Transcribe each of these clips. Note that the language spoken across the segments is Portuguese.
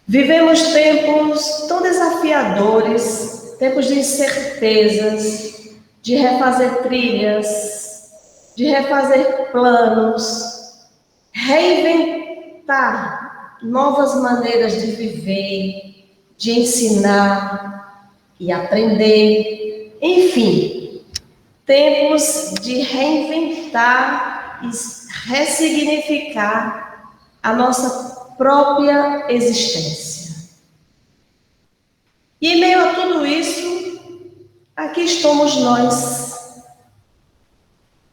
Vivemos tempos tão desafiadores, tempos de incertezas, de refazer trilhas, de refazer planos, reinventar novas maneiras de viver, de ensinar e aprender, enfim, tempos de reinventar e ressignificar a nossa própria existência. E em meio a tudo isso, aqui estamos nós,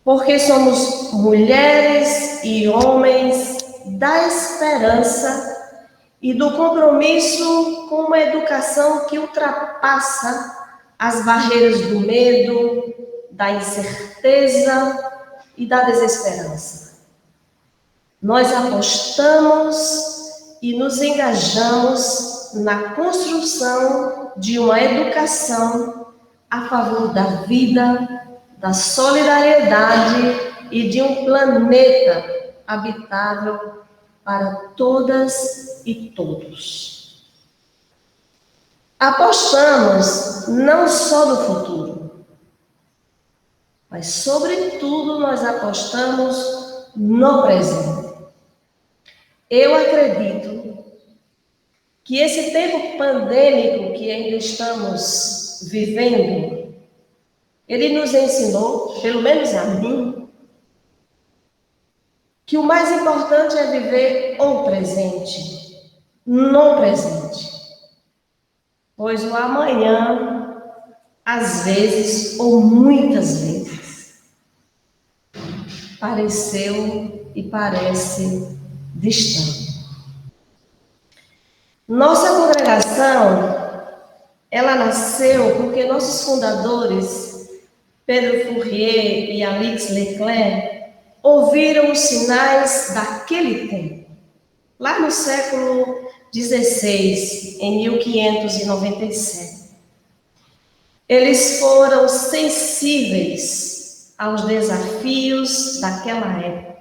porque somos mulheres e homens da esperança e do compromisso com uma educação que ultrapassa as barreiras do medo, da incerteza e da desesperança. Nós apostamos e nos engajamos na construção de uma educação a favor da vida, da solidariedade e de um planeta habitável para todas e todos. Apostamos não só no futuro, mas, sobretudo, nós apostamos no presente. Eu acredito que esse tempo pandêmico que ainda estamos vivendo, ele nos ensinou, pelo menos a mim, que o mais importante é viver o presente, no presente. Pois o amanhã, às vezes, ou muitas vezes, pareceu e parece distante. Nossa congregação, ela nasceu porque nossos fundadores, Pedro Fourier e Alix Leclerc, ouviram os sinais daquele tempo. Lá no século XVI, em 1597. Eles foram sensíveis aos desafios daquela época.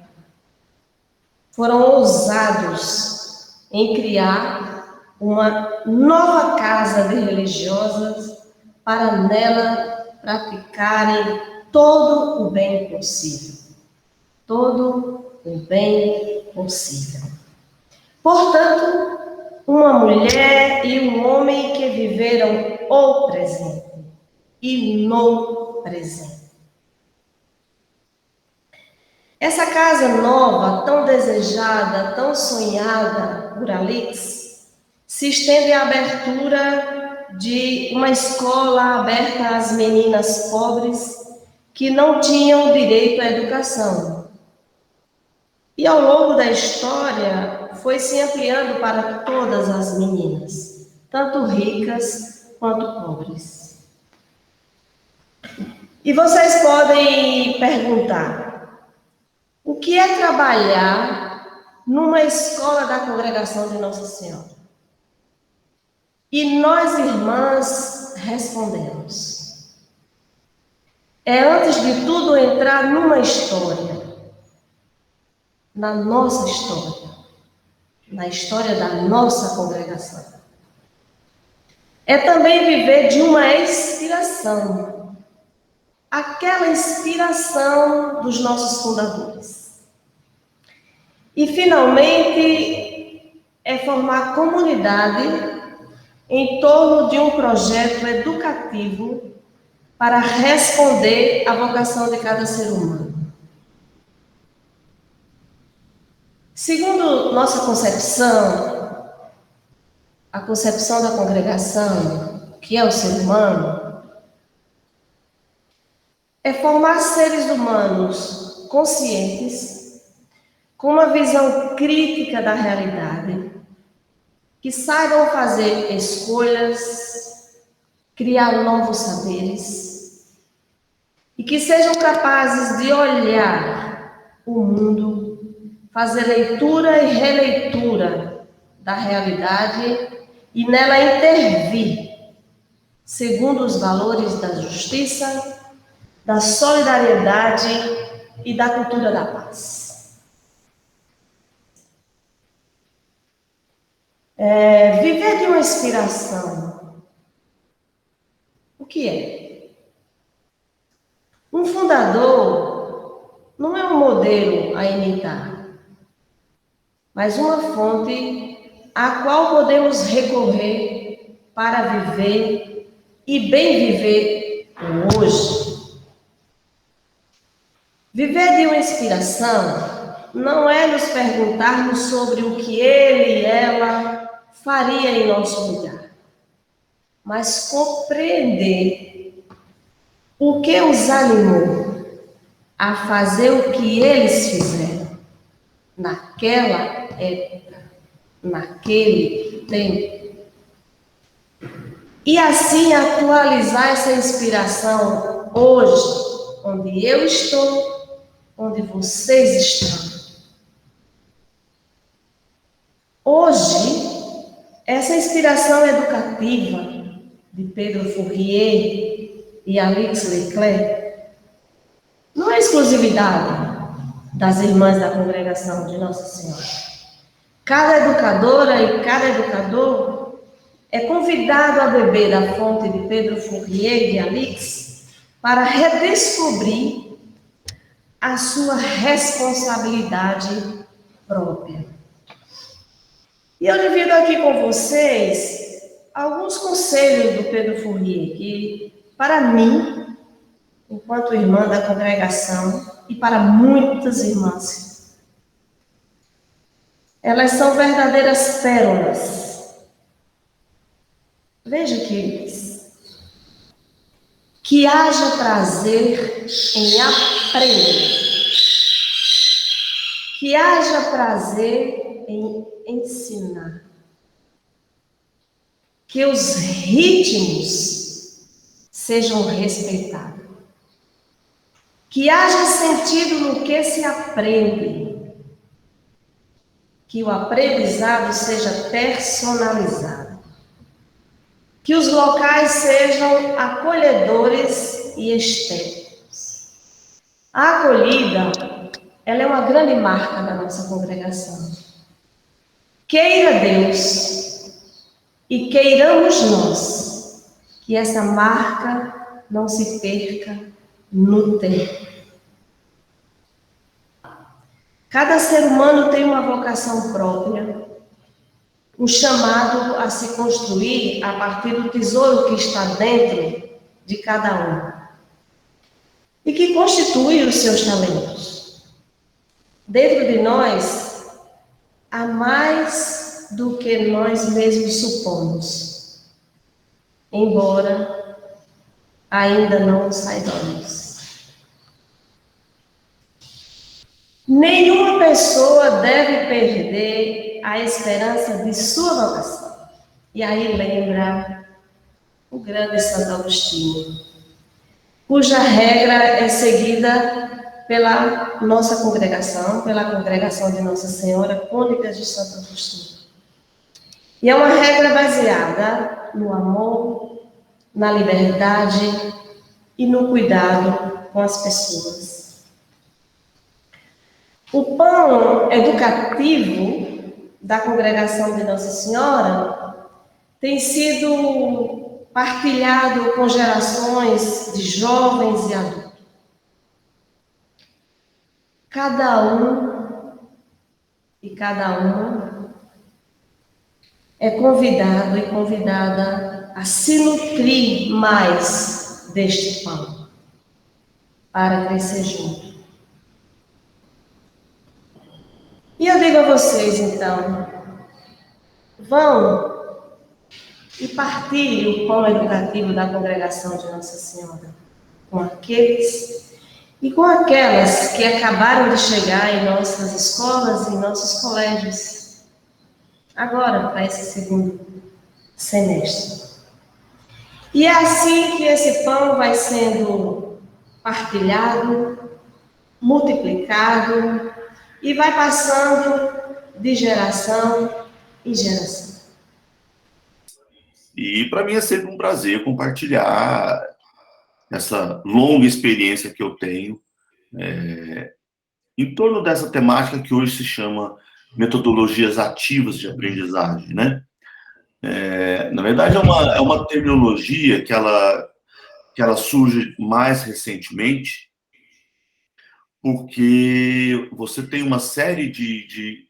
Foram ousados em criar uma nova casa de religiosas para nela praticarem todo o bem possível. Todo o bem possível. Portanto, uma mulher e um homem que viveram o presente e no presente. Essa casa nova, tão desejada, tão sonhada por Alix, se estende à abertura de uma escola aberta às meninas pobres que não tinham direito à educação. E ao longo da história, foi se ampliando para todas as meninas, tanto ricas quanto pobres. E vocês podem perguntar, o que é trabalhar numa escola da congregação de Nossa Senhora? E nós, irmãs, respondemos. É, antes de tudo, entrar numa história, na nossa história, na história da nossa congregação. É também viver de uma inspiração, aquela inspiração dos nossos fundadores. E, finalmente, é formar comunidade em torno de um projeto educativo para responder à vocação de cada ser humano. Segundo nossa concepção, a concepção da congregação, que é o ser humano, é formar seres humanos conscientes, com uma visão crítica da realidade, que saibam fazer escolhas, criar novos saberes, e que sejam capazes de olhar o mundo, fazer leitura e releitura da realidade e nela intervir, segundo os valores da justiça, da solidariedade e da cultura da paz. Viver de uma inspiração, o que é? Um fundador não é um modelo a imitar, mas uma fonte à qual podemos recorrer para viver e bem viver hoje. Viver de uma inspiração não é nos perguntarmos sobre o que ele e ela faria em nosso lugar, mas compreender o que os animou a fazer o que eles fizeram naquela época, naquele tempo. E assim atualizar essa inspiração hoje, onde eu estou, onde vocês estão. Hoje, essa inspiração educativa de Pedro Fourier e Alix Leclerc não é exclusividade das irmãs da congregação de Nossa Senhora. Cada educadora e cada educador é convidado a beber da fonte de Pedro Fourier e de Alix para redescobrir a sua responsabilidade própria. E eu divido aqui com vocês alguns conselhos do Pedro Fourier, que, para mim, enquanto irmã da congregação, e para muitas irmãs, elas são verdadeiras pérolas. Veja o que ele diz. Que haja prazer em aprender. Que haja prazer em ensinar. Que os ritmos sejam respeitados. Que haja sentido no que se aprende. Que o aprendizado seja personalizado. Que os locais sejam acolhedores e estéticos. A acolhida, ela é uma grande marca da nossa congregação. Queira Deus e queiramos nós que essa marca não se perca no tempo. Cada ser humano tem uma vocação própria, um chamado a se construir a partir do tesouro que está dentro de cada um e que constitui os seus talentos. Dentro de nós, há mais do que nós mesmos supomos, embora ainda não o saibamos. Nenhuma pessoa deve perder a esperança de sua vocação. E aí lembra o grande Santo Agostinho, cuja regra é seguida pela nossa congregação, pela congregação de Nossa Senhora, Cônicas de Santo Agostinho. E é uma regra baseada no amor, na liberdade e no cuidado com as pessoas. O pão educativo da congregação de Nossa Senhora tem sido partilhado com gerações de jovens e adultos. Cada um e cada uma é convidado e convidada a se nutrir mais deste pão, para crescer junto. E eu digo a vocês, então, vão e partilhem o pão educativo da congregação de Nossa Senhora com aqueles e com aquelas que acabaram de chegar em nossas escolas e em nossos colégios, agora para esse segundo semestre. E é assim que esse pão vai sendo partilhado, multiplicado, e vai passando de geração em geração. E para mim é sempre um prazer compartilhar essa longa experiência que eu tenho em torno dessa temática que hoje se chama metodologias ativas de aprendizagem, né? Na verdade, é uma terminologia que ela surge mais recentemente, porque você tem uma série de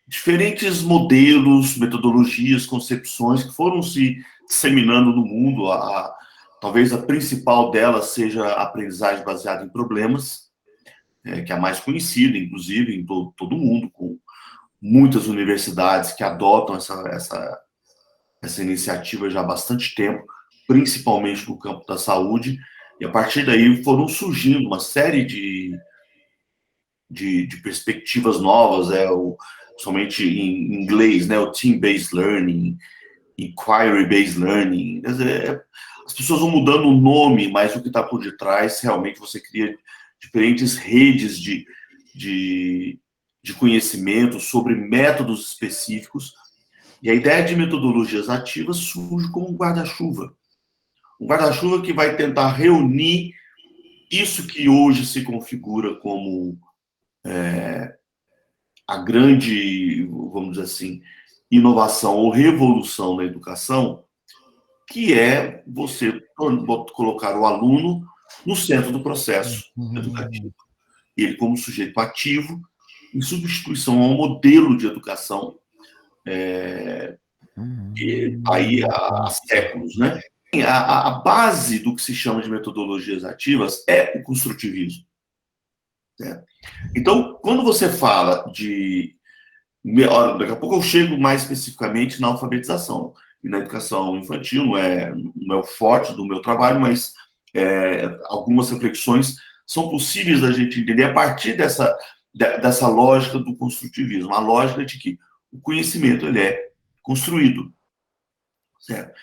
diferentes modelos, metodologias, concepções que foram se disseminando no mundo. Talvez a principal delas seja a aprendizagem baseada em problemas, que é a mais conhecida, inclusive, em todo o mundo, com muitas universidades que adotam essa iniciativa já há bastante tempo, principalmente no campo da saúde, e a partir daí foram surgindo uma série de perspectivas novas, somente em inglês, né, o Team-Based Learning, Inquiry-Based Learning. Quer dizer, as pessoas vão mudando o nome, mas o que está por detrás, realmente você cria diferentes redes de conhecimento sobre métodos específicos, e a ideia de metodologias ativas surge como um guarda-chuva. Um guarda-chuva que vai tentar reunir isso que hoje se configura como a grande, vamos dizer assim, inovação ou revolução da educação, que é você colocar o aluno no centro do processo educativo. Ele como sujeito ativo, em substituição a um modelo de educação que está aí há séculos, né? A base do que se chama de metodologias ativas é o construtivismo. Certo? Então, quando você fala de... Daqui a pouco eu chego mais especificamente na alfabetização e na educação infantil, não é o forte do meu trabalho, mas algumas reflexões são possíveis da gente entender a partir dessa lógica do construtivismo, a lógica de que o conhecimento ele é construído. Certo?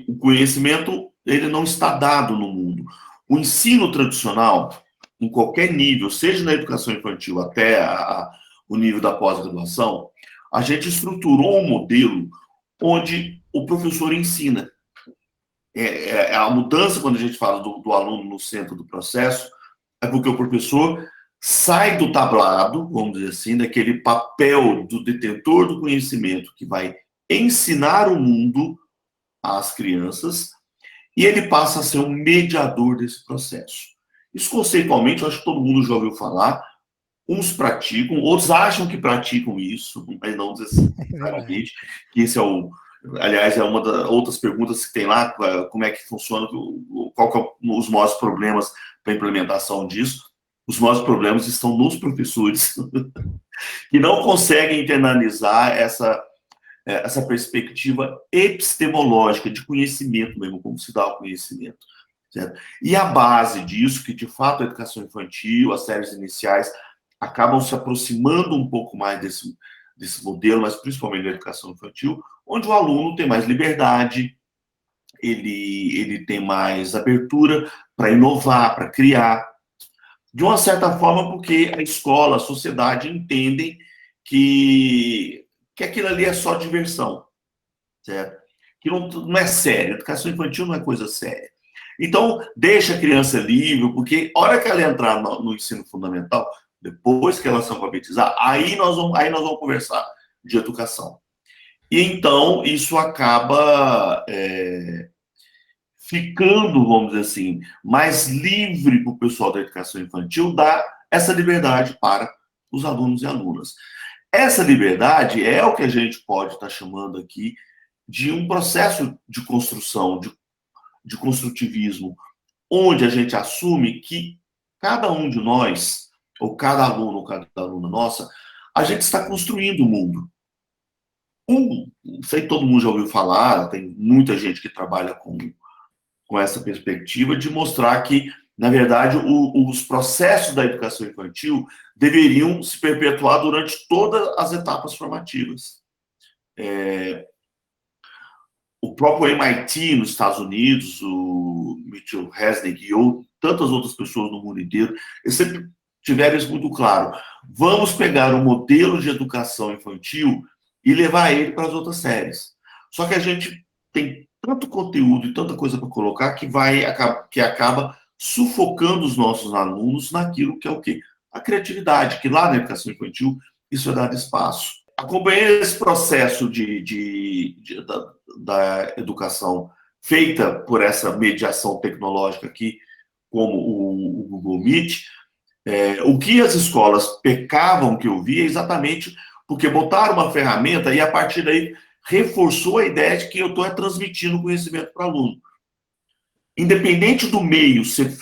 O conhecimento ele não está dado no mundo. O ensino tradicional, em qualquer nível, seja na educação infantil até o nível da pós-graduação, a gente estruturou um modelo onde o professor ensina. A mudança, quando a gente fala do aluno no centro do processo, é porque o professor sai do tablado, vamos dizer assim, daquele papel do detentor do conhecimento que vai ensinar o mundo às crianças, e ele passa a ser um mediador desse processo. Isso, conceitualmente, eu acho que todo mundo já ouviu falar. Uns praticam, outros acham que praticam isso, mas não necessariamente. Que esse aliás, é uma das outras perguntas que tem lá, como é que funciona, qual que é os maiores problemas para a implementação disso. Os maiores problemas estão nos professores, que não conseguem internalizar essa perspectiva epistemológica de conhecimento mesmo, como se dá o conhecimento. Certo? E a base disso, que de fato a educação infantil, as séries iniciais, acabam se aproximando um pouco mais desse modelo, mas principalmente da educação infantil, onde o aluno tem mais liberdade, ele tem mais abertura para inovar, para criar. De uma certa forma, porque a escola, a sociedade entendem que aquilo ali é só diversão, certo? Que não é sério, educação infantil não é coisa séria. Então, deixa a criança livre, porque a hora que ela entrar no ensino fundamental, depois que ela se alfabetizar, aí nós vamos conversar de educação. E então, isso acaba ficando, vamos dizer assim, mais livre para o pessoal da educação infantil dar essa liberdade para os alunos e alunas. Essa liberdade é o que a gente pode estar chamando aqui de um processo de construção, de construtivismo, onde a gente assume que cada um de nós, ou cada aluno ou cada aluna nossa, a gente está construindo o mundo. Não sei se todo mundo já ouviu falar, tem muita gente que trabalha com essa perspectiva de mostrar que, na verdade, os processos da educação infantil deveriam se perpetuar durante todas as etapas formativas. O próprio MIT nos Estados Unidos, o Mitchell Resnick e tantas outras pessoas no mundo inteiro, eles sempre tiveram isso muito claro. Vamos pegar um modelo de educação infantil e levar ele para as outras séries. Só que a gente tem tanto conteúdo e tanta coisa para colocar que acaba sufocando os nossos alunos naquilo que é o quê? A criatividade, que lá na educação infantil isso é dado espaço. acompanhei esse processo da educação feita por essa mediação tecnológica aqui, como o Google Meet. O que as escolas pecavam, que eu vi, é exatamente porque botaram uma ferramenta e, a partir daí, reforçou a ideia de que eu estou transmitindo conhecimento para o aluno. Independente do meio ser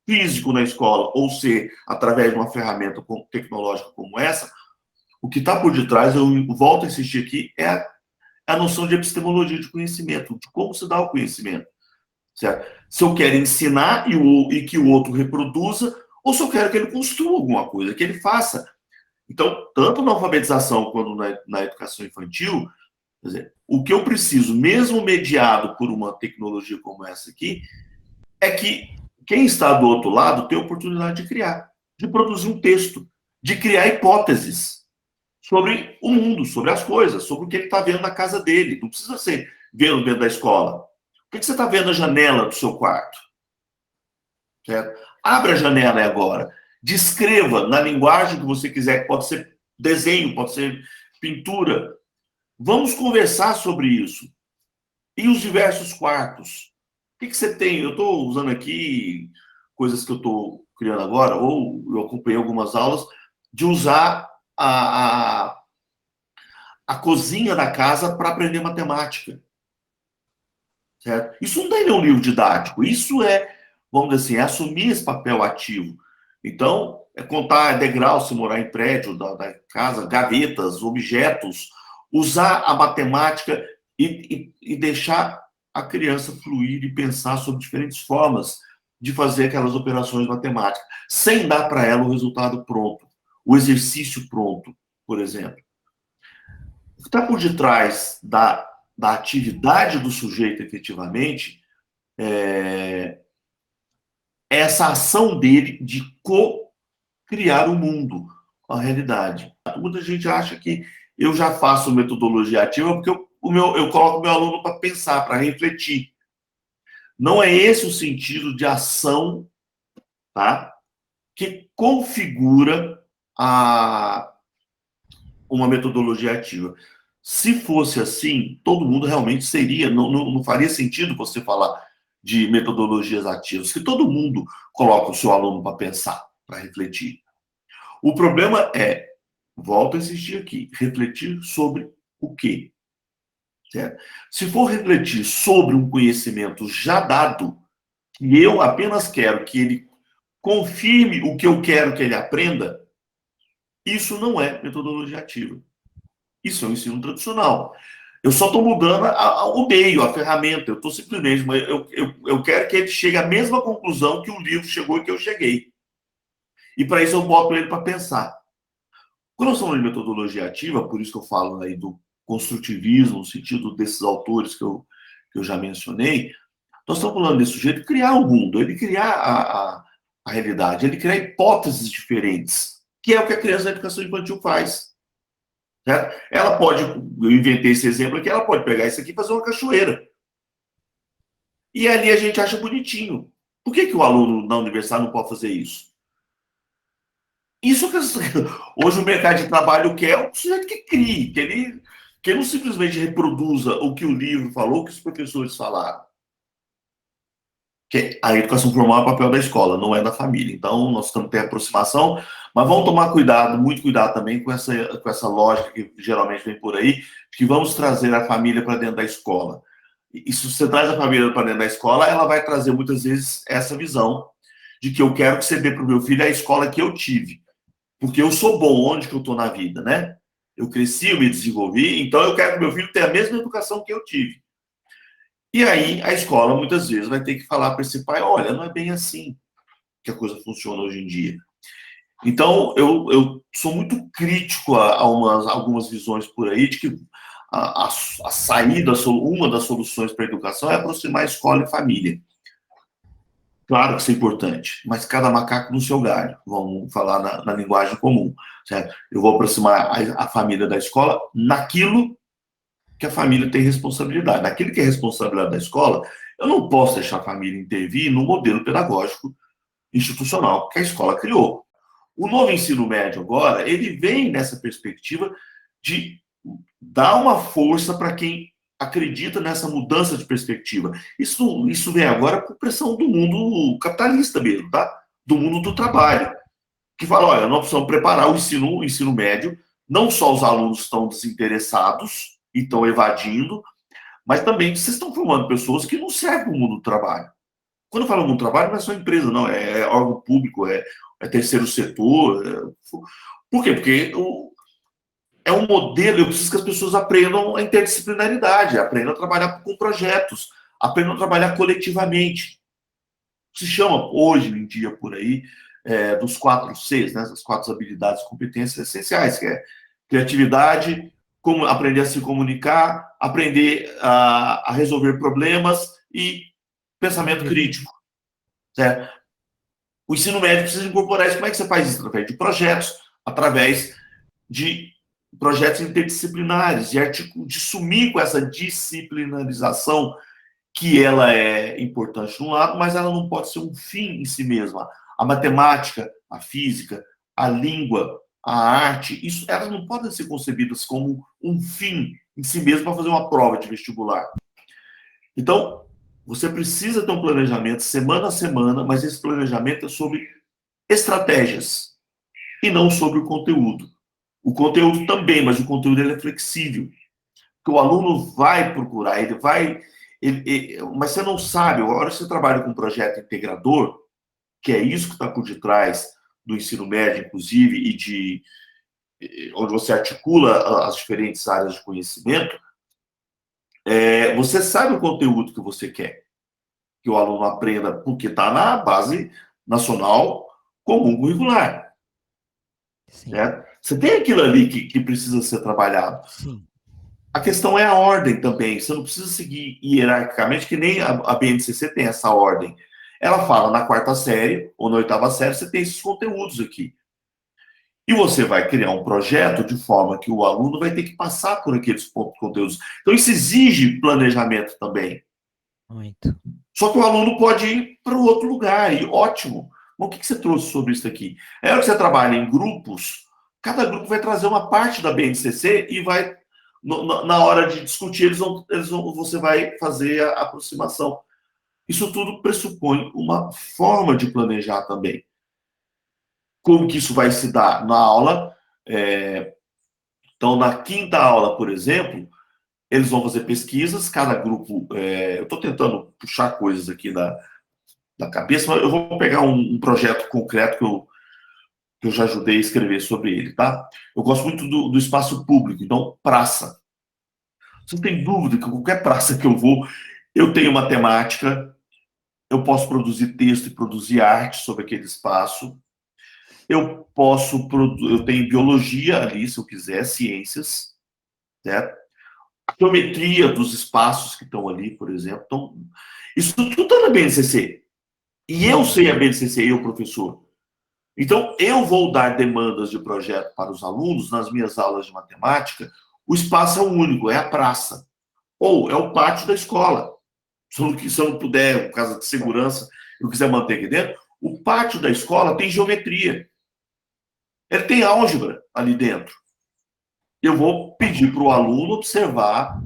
físico na escola ou ser através de uma ferramenta tecnológica como essa, o que está por detrás, eu volto a insistir aqui, é a noção de epistemologia de conhecimento, de como se dá o conhecimento. Certo? Se eu quero ensinar e que o outro reproduza, ou se eu quero que ele construa alguma coisa, que ele faça. Então, tanto na alfabetização quanto na educação infantil, quer dizer, o que eu preciso, mesmo mediado por uma tecnologia como essa aqui, é que quem está do outro lado tem a oportunidade de criar, de produzir um texto, de criar hipóteses sobre o mundo, sobre as coisas, sobre o que ele está vendo na casa dele. Não precisa ser vendo dentro da escola. O que você está vendo na janela do seu quarto? Certo? Abra a janela agora. Descreva na linguagem que você quiser. Pode ser desenho, pode ser pintura. Vamos conversar sobre isso. E os diversos quartos? O que você tem? Eu estou usando aqui coisas que eu estou criando agora, ou eu acompanhei algumas aulas, de usar a cozinha da casa para aprender matemática. Certo? Isso não tem nenhum livro didático. Isso é, vamos dizer assim, é assumir esse papel ativo. Então, é contar degrau, se morar em prédio da casa, gavetas, objetos, usar a matemática e deixar a criança fluir e pensar sobre diferentes formas de fazer aquelas operações matemáticas, sem dar para ela o resultado pronto, o exercício pronto, por exemplo. O que está por detrás da atividade do sujeito, efetivamente, essa ação dele de co-criar o mundo, a realidade. Muita gente acha que eu já faço metodologia ativa porque eu coloco o meu aluno para pensar, para refletir. Não é esse o sentido de ação, tá, que configura uma metodologia ativa. Se fosse assim, todo mundo realmente seria, não faria sentido você falar de metodologias ativas, que todo mundo coloca o seu aluno para pensar, para refletir. O problema é, volto a insistir aqui, refletir sobre o quê? Certo? Se for refletir sobre um conhecimento já dado, e eu apenas quero que ele confirme o que eu quero que ele aprenda, isso não é metodologia ativa. Isso é um ensino tradicional. Eu só estou mudando o meio, a ferramenta. Eu estou simplesmente... Eu quero que ele chegue à mesma conclusão que o livro chegou e que eu cheguei. E para isso eu boto ele para pensar. Quando nós falamos de metodologia ativa, por isso que eu falo aí do construtivismo, no sentido desses autores que eu já mencionei, nós estamos falando desse sujeito criar o mundo, ele criar a realidade, ele criar hipóteses diferentes, que é o que a criança da educação infantil faz. Certo? Ela pode, eu inventei esse exemplo aqui, ela pode pegar isso aqui e fazer uma cachoeira. E ali a gente acha bonitinho. Por que o aluno na universidade não pode fazer isso? Isso que hoje o mercado de trabalho quer o sujeito que crie, que ele não simplesmente reproduza o que o livro falou, o que os professores falaram. Que a educação formal é o papel da escola, não é da família. Então, nós temos que ter aproximação, mas vamos tomar cuidado, muito cuidado também com essa lógica que geralmente vem por aí, que vamos trazer a família para dentro da escola. E se você traz a família para dentro da escola, ela vai trazer muitas vezes essa visão de que eu quero que você dê para o meu filho a escola que eu tive. Porque eu sou bom onde que eu estou na vida, né? Eu cresci, eu me desenvolvi, então eu quero que meu filho tenha a mesma educação que eu tive. E aí a escola, muitas vezes, vai ter que falar para esse pai, olha, não é bem assim que a coisa funciona hoje em dia. Então, eu sou muito crítico a algumas visões por aí de que a saída, uma das soluções para a educação é aproximar a escola e família. Claro que isso é importante, mas cada macaco no seu galho, vamos falar na linguagem comum, certo? Eu vou aproximar a família da escola naquilo que a família tem responsabilidade. Naquilo que é responsabilidade da escola, eu não posso deixar a família intervir no modelo pedagógico institucional que a escola criou. O novo ensino médio agora, ele vem nessa perspectiva de dá uma força para quem acredita nessa mudança de perspectiva. Isso vem agora por pressão do mundo capitalista mesmo, tá? Do mundo do trabalho, que fala, olha, nós precisamos preparar o ensino médio, não só os alunos estão desinteressados e estão evadindo, mas também vocês estão formando pessoas que não servem para o mundo do trabalho. Quando eu falo mundo do trabalho, não é só empresa, não, é órgão público, é terceiro setor. Por quê? Porque é um modelo, eu preciso que as pessoas aprendam a interdisciplinaridade, aprendam a trabalhar com projetos, aprendam a trabalhar coletivamente. Se chama, hoje em dia, por aí, dos 4 Cs, né, as 4 habilidades e competências essenciais, que é criatividade, como aprender a se comunicar, aprender a resolver problemas e pensamento crítico. Certo? O ensino médio precisa incorporar isso. Como é que você faz isso? Através de projetos, através de projetos interdisciplinares, de sumir com essa disciplinarização, que ela é importante de um lado, mas ela não pode ser um fim em si mesma. A matemática, a física, a língua, a arte, elas não podem ser concebidas como um fim em si mesmo para fazer uma prova de vestibular. Então, você precisa ter um planejamento semana a semana, mas esse planejamento é sobre estratégias e não sobre o conteúdo. O conteúdo também, mas o conteúdo ele é flexível. Porque o aluno vai procurar, ele vai. Mas você não sabe, a hora que você trabalha com um projeto integrador, que é isso que está por detrás do ensino médio, inclusive, onde você articula as diferentes áreas de conhecimento, você sabe o conteúdo que você quer que o aluno aprenda, porque está na base nacional comum curricular. Certo? Você tem aquilo ali que precisa ser trabalhado. Sim. A questão é a ordem também. Você não precisa seguir hierarquicamente, que nem a BNCC tem essa ordem. Ela fala na 4ª série ou na 8ª série, você tem esses conteúdos aqui. E você vai criar um projeto de forma que o aluno vai ter que passar por aqueles conteúdos. Então, isso exige planejamento também. Muito. Só que o aluno pode ir para o outro lugar, e ótimo. Mas o que você trouxe sobre isso aqui? É hora que você trabalha em grupos, cada grupo vai trazer uma parte da BNCC e vai, na hora de discutir, você vai fazer a aproximação. Isso tudo pressupõe uma forma de planejar também. Como que isso vai se dar na aula? Então, na 5ª aula, por exemplo, eles vão fazer pesquisas, cada grupo... eu estou tentando puxar coisas aqui da cabeça, mas eu vou pegar um projeto concreto que eu já ajudei a escrever sobre ele, tá? Eu gosto muito do espaço público, então, praça. Você não tem dúvida que qualquer praça que eu vou, eu tenho uma temática, eu posso produzir texto e produzir arte sobre aquele espaço, eu tenho biologia ali, se eu quiser, ciências, certo? Geometria dos espaços que estão ali, por exemplo. Então, isso tudo está na BNCC. E eu sei a BNCC, eu, professor. Então, eu vou dar demandas de projeto para os alunos nas minhas aulas de matemática. O espaço é o único, é a praça. Ou é o pátio da escola. Se eu não puder, por causa de segurança, eu quiser manter aqui dentro, o pátio da escola tem geometria. Ele tem álgebra ali dentro. Eu vou pedir para o aluno observar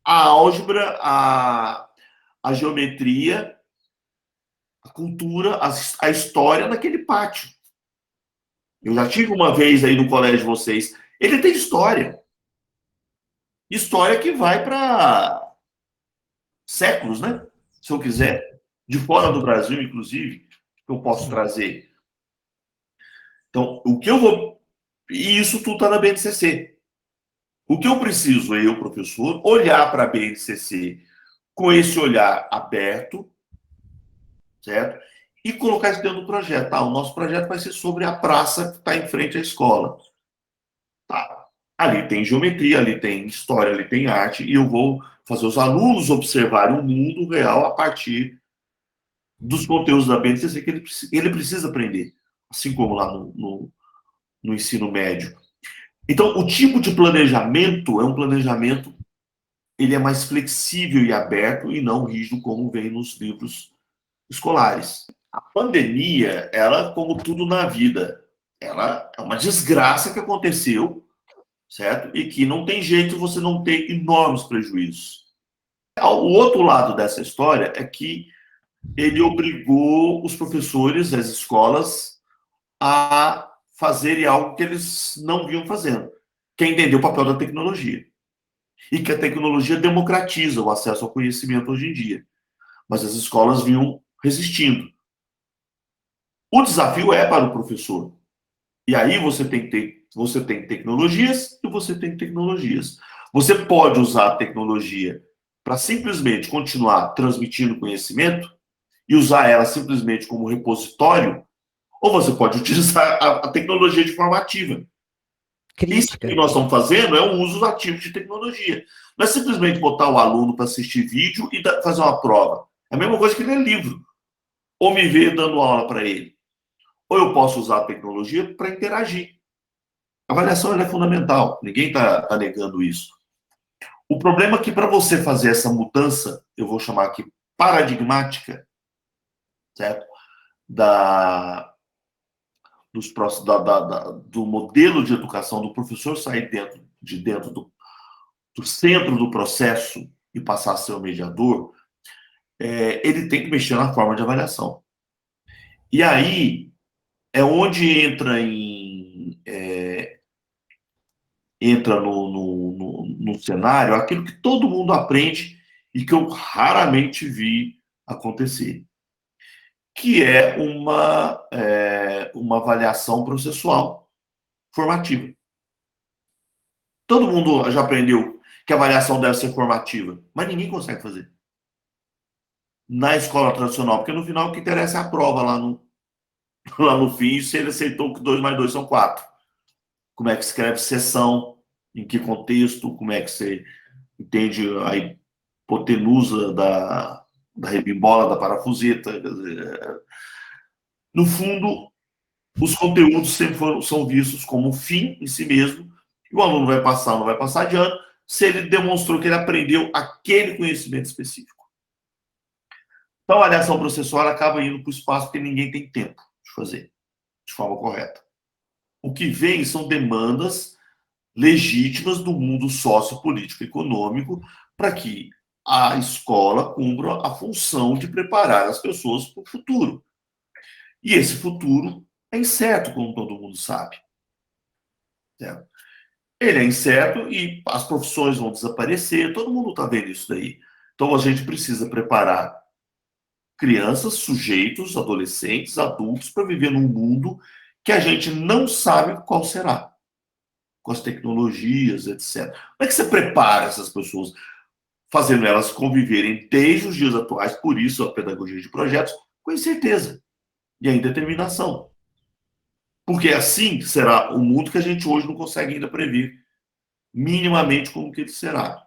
a álgebra, a geometria, a cultura, a história daquele pátio. Eu já tive uma vez aí no colégio de vocês. Ele tem história. História que vai para séculos, né? Se eu quiser. De fora do Brasil, inclusive, que eu posso trazer. Então, o que eu vou... E isso tudo está na BNCC. O que eu preciso, eu, professor, olhar para a BNCC com esse olhar aberto, certo? E colocar isso dentro do projeto. O nosso projeto vai ser sobre a praça que está em frente à escola. Tá. Ali tem geometria, ali tem história, ali tem arte, e eu vou fazer os alunos observarem o mundo real a partir dos conteúdos da BNCC que ele precisa aprender, assim como lá no ensino médio. Então, o tipo de planejamento é um planejamento, ele é mais flexível e aberto e não rígido como vem nos livros escolares. A pandemia, ela, como tudo na vida, ela é uma desgraça que aconteceu, certo? E que não tem jeito você não ter enormes prejuízos. O outro lado dessa história é que ele obrigou os professores, as escolas, a fazerem algo que eles não vinham fazendo, que é entender o papel da tecnologia. E que a tecnologia democratiza o acesso ao conhecimento hoje em dia. Mas as escolas vinham resistindo. O desafio é para o professor. E aí você tem tecnologias e você tem tecnologias. Você pode usar a tecnologia para simplesmente continuar transmitindo conhecimento e usar ela simplesmente como repositório, ou você pode utilizar a tecnologia de forma ativa. Isso que Crítica. nós estamos fazendo é um uso ativo de tecnologia. Não é simplesmente botar o aluno para assistir vídeo e fazer uma prova. É a mesma coisa que ler livro. Ou me ver dando aula para ele. Ou eu posso usar a tecnologia para interagir. A avaliação é fundamental. Ninguém está negando isso. O problema é que para você fazer essa mudança, eu vou chamar aqui paradigmática, certo? Do modelo de educação, do professor sair dentro do centro do processo e passar a ser o mediador, ele tem que mexer na forma de avaliação. E aí é onde entra no cenário aquilo que todo mundo aprende e que eu raramente vi acontecer, que é uma avaliação processual formativa. Todo mundo já aprendeu que a avaliação deve ser formativa, mas ninguém consegue fazer na escola tradicional, porque no final o que interessa é a prova lá no fim, se ele aceitou que 2 mais 2 são 4. Como é que escreve sessão, em que contexto, como é que você entende a hipotenusa da rebimbola, da parafuseta. No fundo, os conteúdos sempre são vistos como um fim em si mesmo, e o aluno vai passar ou não vai passar de ano, se ele demonstrou que ele aprendeu aquele conhecimento específico. Então, a avaliação processual acaba indo para o espaço porque ninguém tem tempo de fazer de forma correta. O que vem são demandas legítimas do mundo sociopolítico e econômico para que a escola cumpra a função de preparar as pessoas para o futuro. E esse futuro é incerto, como todo mundo sabe. Certo? Ele é incerto e as profissões vão desaparecer, todo mundo está vendo isso daí. Então a gente precisa preparar crianças, sujeitos, adolescentes, adultos para viver num mundo que a gente não sabe qual será, com as tecnologias, etc. Como é que você prepara essas pessoas, fazendo elas conviverem desde os dias atuais, por isso a pedagogia de projetos, com incerteza e a indeterminação. Porque assim será o mundo que a gente hoje não consegue ainda prever minimamente como que ele será.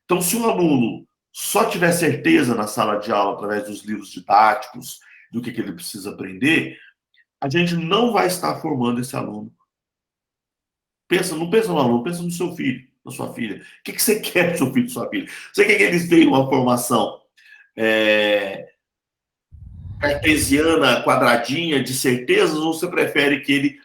Então, se o aluno só tiver certeza na sala de aula, através dos livros didáticos, do que ele precisa aprender, a gente não vai estar formando esse aluno. Não pensa no aluno, pensa no seu filho, na sua filha. O que você quer do seu filho e sua filha? Você quer que eles tenham uma formação cartesiana, quadradinha, de certezas, ou você prefere que ele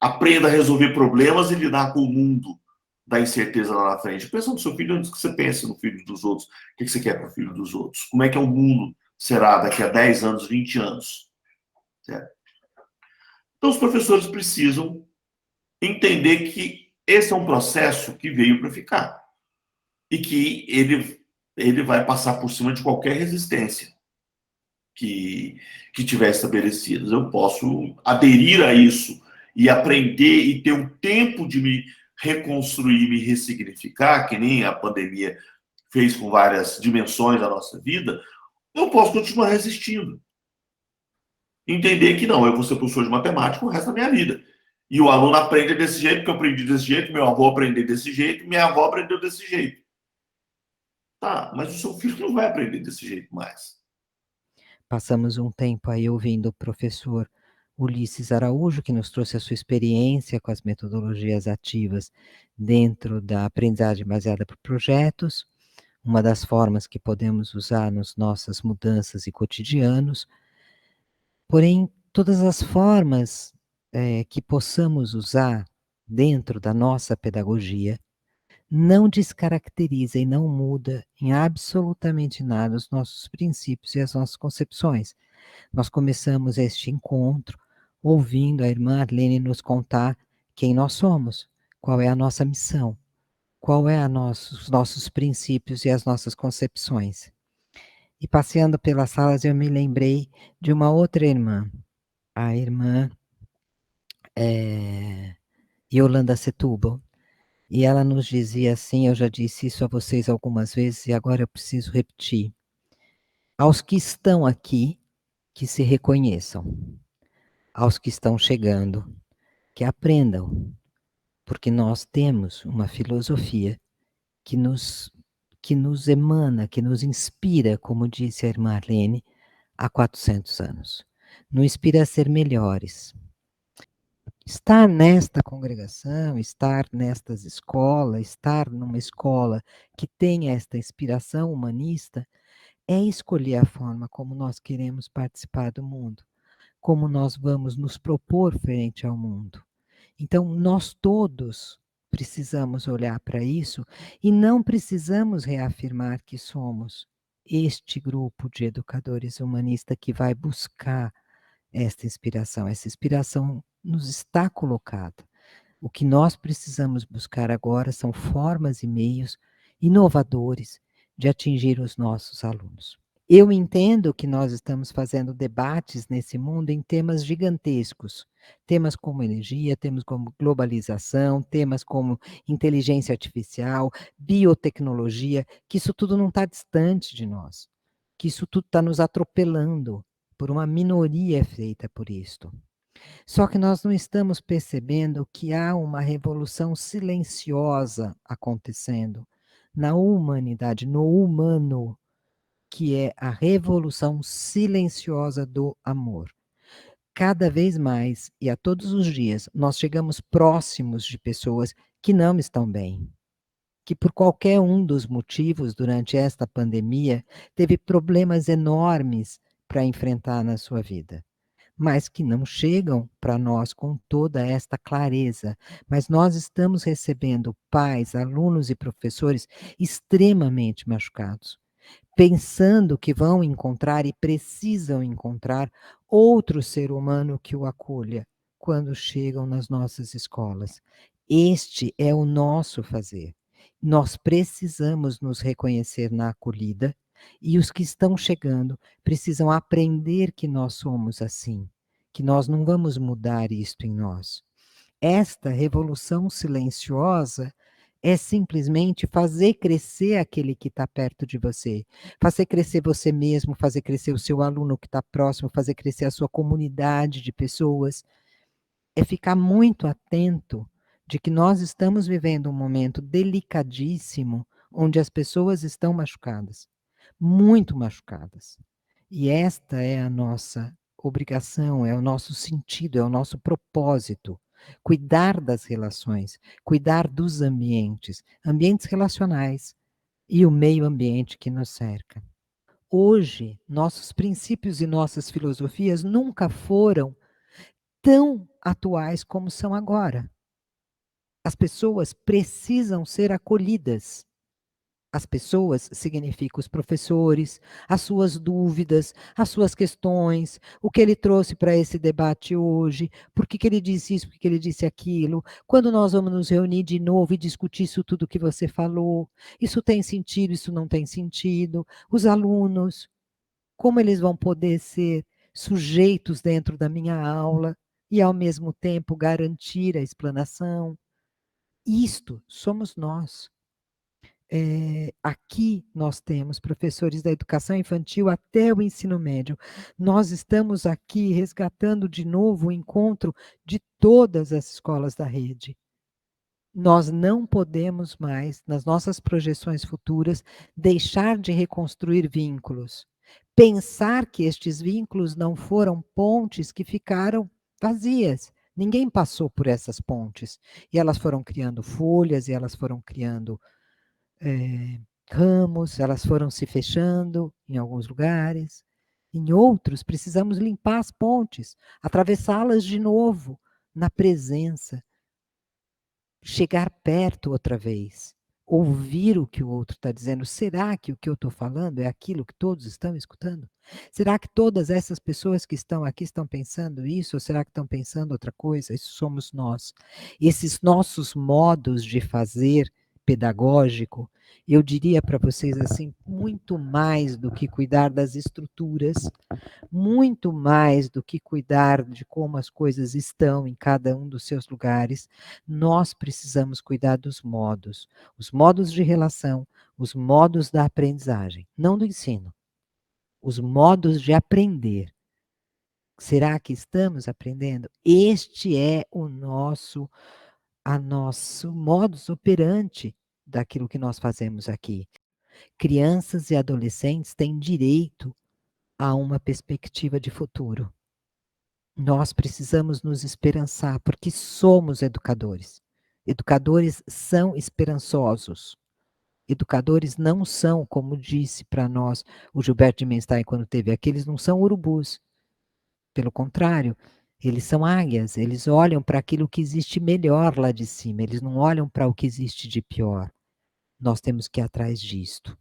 aprenda a resolver problemas e lidar com o mundo da incerteza lá na frente? Pensa no seu filho antes que você pense no filho dos outros. O que você quer para o filho dos outros? Como é que o mundo será daqui a 10 anos, 20 anos? Certo? Então, os professores precisam entender que esse é um processo que veio para ficar e que ele vai passar por cima de qualquer resistência que tiver estabelecida. Eu posso aderir a isso e aprender e ter um tempo de me reconstruir, me ressignificar, que nem a pandemia fez com várias dimensões da nossa vida. Eu posso continuar resistindo. Entender que não, eu vou ser professor de matemática o resto da minha vida. E o aluno aprende desse jeito, porque eu aprendi desse jeito, meu avô aprendeu desse jeito, minha avó aprendeu desse jeito. Tá, mas o seu filho não vai aprender desse jeito mais. Passamos um tempo aí ouvindo o professor Ulisses Araújo, que nos trouxe a sua experiência com as metodologias ativas dentro da aprendizagem baseada por projetos, uma das formas que podemos usar nas nossas mudanças e cotidianos. Porém, todas as formas que possamos usar dentro da nossa pedagogia, não descaracteriza e não muda em absolutamente nada os nossos princípios e as nossas concepções. Nós começamos este encontro ouvindo a irmã Arlene nos contar quem nós somos, qual é a nossa missão, qual é os nossos princípios e as nossas concepções. E passeando pelas salas eu me lembrei de uma outra irmã, a irmã Yolanda Setúbal, e ela nos dizia assim, eu já disse isso a vocês algumas vezes e agora eu preciso repetir: aos que estão aqui, que se reconheçam, aos que estão chegando, que aprendam, porque nós temos uma filosofia que nos emana, que nos inspira, como disse a irmã Arlene, há 400 anos. Nos inspira a ser melhores. Estar nesta congregação, estar nestas escolas, estar numa escola que tenha esta inspiração humanista, é escolher a forma como nós queremos participar do mundo, como nós vamos nos propor frente ao mundo. Então, nós todos precisamos olhar para isso e não precisamos reafirmar que somos este grupo de educadores humanistas que vai buscar esta inspiração. Essa inspiração nos está colocada. O que nós precisamos buscar agora são formas e meios inovadores de atingir os nossos alunos. Eu entendo que nós estamos fazendo debates nesse mundo em temas gigantescos, temas como energia, temas como globalização, temas como inteligência artificial, biotecnologia, que isso tudo não está distante de nós, que isso tudo está nos atropelando por uma minoria feita por isto. Só que nós não estamos percebendo que há uma revolução silenciosa acontecendo na humanidade, no humano, que é a revolução silenciosa do amor. Cada vez mais, e a todos os dias, nós chegamos próximos de pessoas que não estão bem, que por qualquer um dos motivos, durante esta pandemia, teve problemas enormes para enfrentar na sua vida, mas que não chegam para nós com toda esta clareza. Mas nós estamos recebendo pais, alunos e professores extremamente machucados, pensando que vão encontrar e precisam encontrar outro ser humano que o acolha quando chegam nas nossas escolas. Este é o nosso fazer. Nós precisamos nos reconhecer na acolhida e os que estão chegando precisam aprender que nós somos assim, que nós não vamos mudar isto em nós. Esta revolução silenciosa é simplesmente fazer crescer aquele que está perto de você, fazer crescer você mesmo, fazer crescer o seu aluno que está próximo, fazer crescer a sua comunidade de pessoas. É ficar muito atento de que nós estamos vivendo um momento delicadíssimo, onde as pessoas estão machucadas, muito machucadas. E esta é a nossa obrigação, é o nosso sentido, é o nosso propósito. Cuidar das relações, cuidar dos ambientes, ambientes relacionais e o meio ambiente que nos cerca. Hoje, nossos princípios e nossas filosofias nunca foram tão atuais como são agora. As pessoas precisam ser acolhidas. As pessoas significa os professores, as suas dúvidas, as suas questões, o que ele trouxe para esse debate hoje, por que ele disse isso, por que ele disse aquilo, quando nós vamos nos reunir de novo e discutir isso tudo que você falou, isso tem sentido, isso não tem sentido, os alunos, como eles vão poder ser sujeitos dentro da minha aula e, ao mesmo tempo, garantir a explanação. Isto somos nós. Aqui nós temos professores da educação infantil até o ensino médio. Nós estamos aqui resgatando de novo o encontro de todas as escolas da rede. Nós não podemos mais, nas nossas projeções futuras, deixar de reconstruir vínculos. Pensar que estes vínculos não foram pontes que ficaram vazias. Ninguém passou por essas pontes. E elas foram criando folhas, e elas foram criando ramos, elas foram se fechando em alguns lugares. Em outros, precisamos limpar as pontes, atravessá-las de novo, na presença, chegar perto outra vez, ouvir o que o outro está dizendo. Será que o que eu estou falando é aquilo que todos estão escutando? Será que todas essas pessoas que estão aqui estão pensando isso, ou será que estão pensando outra coisa? Isso somos nós. Esses nossos modos de fazer pedagógico, eu diria para vocês assim, muito mais do que cuidar das estruturas, muito mais do que cuidar de como as coisas estão em cada um dos seus lugares, nós precisamos cuidar dos modos, os modos de relação, os modos da aprendizagem, não do ensino, os modos de aprender. Será que estamos aprendendo? Este é o nosso modus operandi daquilo que nós fazemos aqui. Crianças e adolescentes têm direito a uma perspectiva de futuro. Nós precisamos nos esperançar, porque somos educadores. Educadores são esperançosos. Educadores não são, como disse para nós o Gilberto de Menstein quando teve aqui, eles não são urubus. Pelo contrário, eles são águias, eles olham para aquilo que existe melhor lá de cima, eles não olham para o que existe de pior. Nós temos que ir atrás disto.